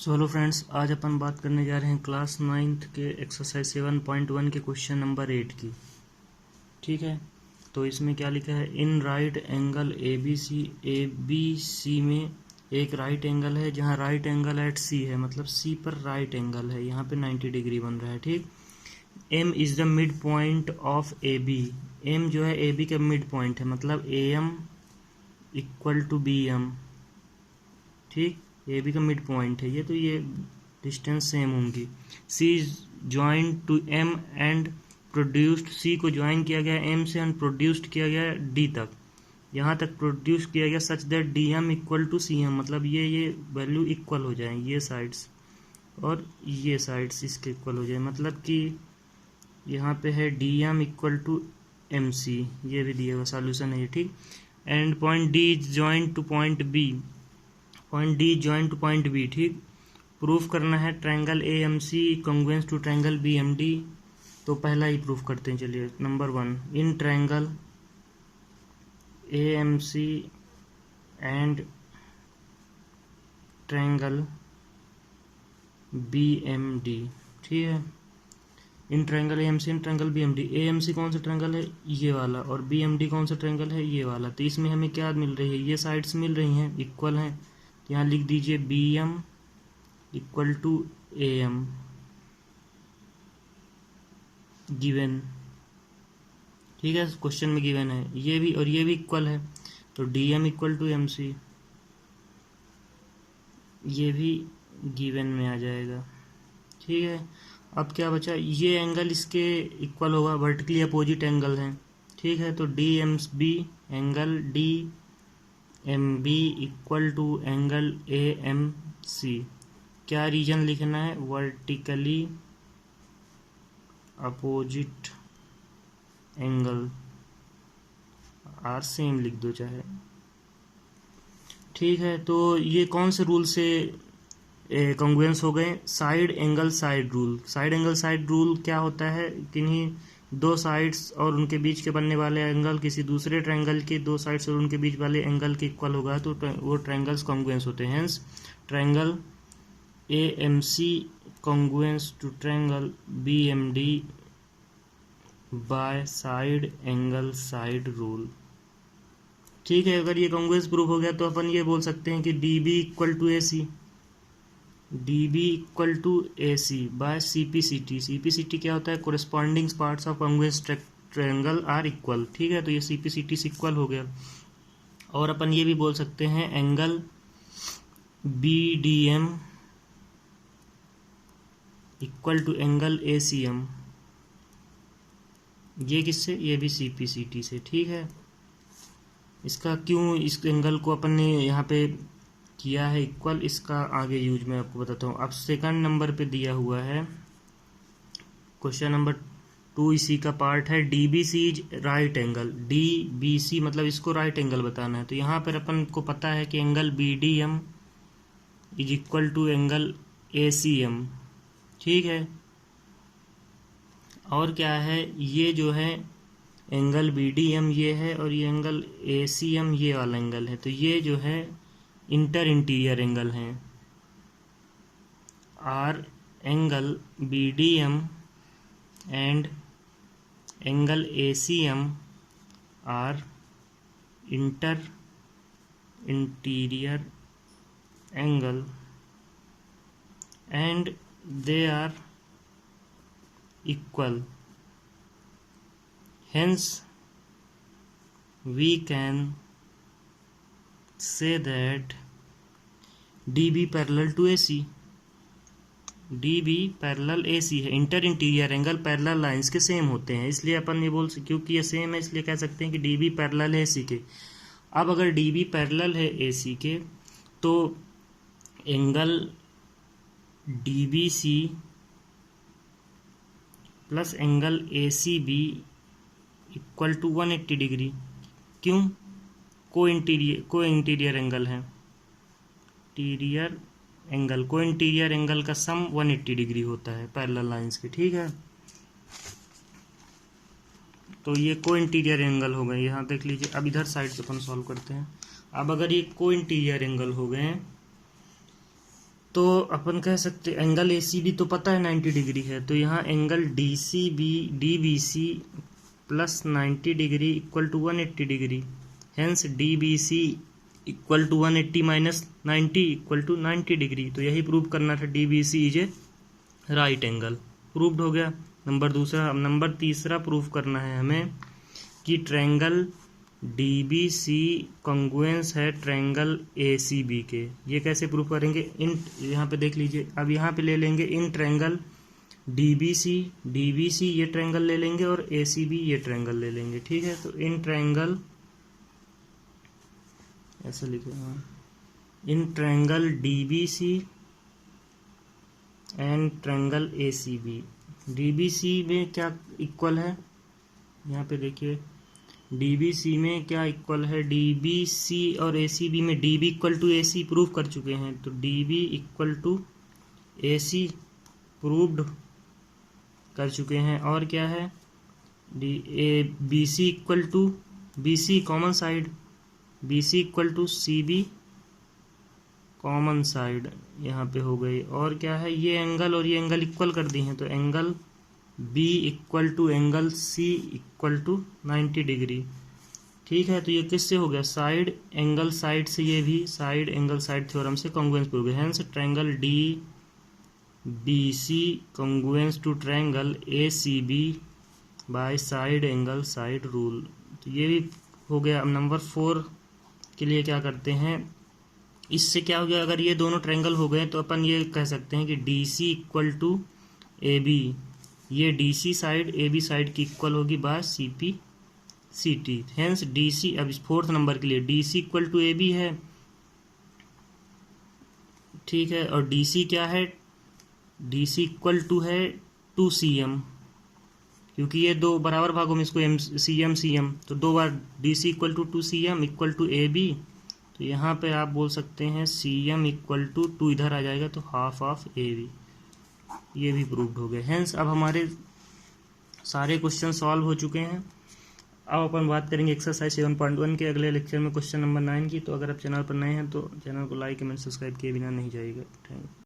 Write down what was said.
Hello friends, आज अपन बात करने जा रहे हैं क्लास 9th के एक्सरसाइज 7.1 के क्वेश्चन नंबर 8 की। ठीक है, तो इसमें क्या लिखा है, in right angle A B C में एक राइट एंगल है जहां राइट एंगल एट सी है, मतलब सी पर राइट एंगल है, यहाँ पे 90 डिग्री बन रहा है। ठीक, M is the mid point of A B. M जो है ए बी का मिड पॉइंट है, मतलब A M equal to B M. ठीक, ए बी का मिड पॉइंट है ये, तो ये डिस्टेंस सेम होंगी। C is join to M and produced, C को ज्वाइन किया गया एम से एंड प्रोड्यूस्ड किया गया डी तक, यहाँ तक प्रोड्यूस किया गया such that D M equal to C M, मतलब ये वैल्यू इक्वल हो जाए, ये साइड्स और ये साइड्स इसके इक्वल हो जाए, मतलब कि यहाँ पे है D M equal to M C, ये भी दिया हुआ सॉल्यूशन है ये। ठीक, and point D is join to point B, point D join to point B. ठीक, प्रूफ करना है triangle A M C congruence to triangle B M D. तो पहला ही प्रूफ करते हैं, चलिए। Number 1, in triangle A M C and triangle B M D. ठीक है, in triangle A M C and triangle B M D. A M C कौन सा ट्रायंगल है, ये वाला, और बी एम डी कौन सा ट्रायंगल है, ये वाला। तो इसमें हमें क्या मिल रही है, ये साइड्स मिल रही हैं, इक्वल हैं। यहाँ लिख दीजिए B M equal to A M given. ठीक है, क्वेश्चन में गिवन है ये भी और ये भी इक्वल है, तो D M equal to M C, ये भी गिवन में आ जाएगा। ठीक है, अब क्या बचा, ये एंगल इसके इक्वल होगा, वर्टिकली अपोजिट एंगल है। ठीक है, तो D M B angle D M B equal to angle A M C. क्या रीजन लिखना है, vertically opposite angle, are same लिख दो चाहे। ठीक है, तो ये कौन से रूल से कॉन्ग्रुएंस हो गए, side angle side rule. Side angle side rule क्या होता है, किन्हीं दो साइड्स और उनके बीच के बनने वाले एंगल किसी दूसरे ट्रायंगल के दो साइड्स और उनके बीच वाले एंगल के इक्वल होगा, तो वो ट्रायंगल्स कॉन्ग्रुएंस होते हैं। Hence triangle A M C congruence to triangle B M D by side angle side rule. ठीक है, अगर ये कॉन्ग्रुएंस प्रूफ हो गया तो अपन ये बोल सकते हैं कि D B equal to A C, D B equal to A C by C P C T. C P C T क्या होता है, corresponding parts of congruence triangle are equal. ठीक है, तो ये सी पी सी टी से equal हो गया। और अपन ये भी बोल सकते हैं angle B D M equal to angle A C M, ये किससे, ये भी सी पी सी टी से। ठीक है, इसका क्यों इस एंगल को अपन ने यहाँ पे किया है इक्वल, इसका आगे यूज मैं आपको बताता हूँ। अब सेकंड नंबर पे दिया हुआ है क्वेश्चन नंबर 2, इसी का पार्ट है, D B C is right angle. D B C मतलब इसको राइट एंगल बताना है, तो यहाँ पर अपन को पता है कि angle B D M is equal to angle A C M. ठीक है, और क्या है, ये जो है एंगल बी डी एम ये है और ये एंगल ए सी एम ये वाला एंगल है, तो ये जो है इंटर इंटीरियर एंगल हैं। Are angle B D M and angle A C M are inter interior angle and they are equal, hence we can say that DB parallel to AC, DB parallel AC है। Inter interior angle parallel lines के same होते हैं, इसलिए अपन ये बोल सकते, क्योंकि ये सेम है इसलिए कह सकते हैं कि DB पैरेलल है AC के। अब अगर DB पैरेलल है AC के तो angle D B C plus angle A C B equal to 180 degree. क्यों, को इंटीरियर एंगल है, interior angle co interior angle का सम 180 डिग्री होता है पैरेलल लाइंस के। ठीक है, तो ये को इंटीरियर एंगल हो गए, यहाँ देख लीजिए। अब इधर साइड से अपन सॉल्व करते हैं। अब अगर ये को इंटीरियर एंगल हो गए तो अपन कह सकते एंगल ए सी बी तो पता है 90 डिग्री है, तो यहाँ angle D C B C plus 90 degree equal to 180 degree, hence D B C equal to 180 minus 90 equal to 90 degree. तो यही प्रूव करना था, D B C is a right angle. Proved हो गया नंबर दूसरा। अब नंबर तीसरा prove करना है हमें कि triangle D B C congruence है ट्रायंगल ए सी बी के। ये कैसे प्रूव करेंगे, इन यहाँ पे देख लीजिए, अब यहाँ पे ले लेंगे in triangle D B C ये ट्रायंगल ले लेंगे और ए सी बी ये ट्रायंगल ले लेंगे। ठीक है, तो इन ट्रायंगल ऐसा लिखे, in triangle D B C and triangle A C B. D B C में क्या इक्वल है, यहाँ पे देखिए डी बी सी में क्या इक्वल है, डी बी सी और ए सी बी में D B equal to A C prove कर चुके हैं, तो D B equal to A C proved कर चुके हैं। और क्या है, D A B C equal to B C common side, B C equal to C B common side यहाँ पे हो गई। और क्या है, ये एंगल और ये एंगल इक्वल कर दी हैं, तो angle B equal to angle C equal to 90 degree. ठीक है, तो ये किससे हो गया, साइड एंगल साइड से, ये भी साइड एंगल साइड थ्योरम से कॉन्ग्रुएंस प्रूव हो गया। Hence triangle D B C congruence to triangle A C B by side angle side rule. तो ये भी हो गया। अब नंबर 4 के लिए क्या करते हैं, इससे क्या हो गया, अगर ये दोनों ट्रायंगल हो गए तो अपन ये कह सकते हैं कि D C equal to A B, ये D C side A B side की इक्वल होगी by C P C T. Hence D C, अब इस 4th नंबर के लिए D C equal to A B है, ठीक है, और डी सी क्या है, डी सी इक्वल टू है 2 सी एम, क्योंकि ये दो बराबर भागों में इसको एम सी एम, तो 2 बार D C equal to 2 C M equal to A B. तो यहाँ पे आप बोल सकते हैं सी एम इक्वल टू 2 इधर आ जाएगा, तो हाफ ऑफ ए बी। ये भी प्रूव्ड हो गया। हेंस अब हमारे सारे क्वेश्चन सॉल्व हो चुके हैं। अब अपन बात करेंगे एक्सरसाइज 7.1 के अगले लेक्चर में क्वेश्चन नंबर 9 की। तो अगर आप चैनल पर नए हैं तो चैनल को लाइक कमेंट सब्सक्राइब किए बिना नहीं जाइएगा। Thank you.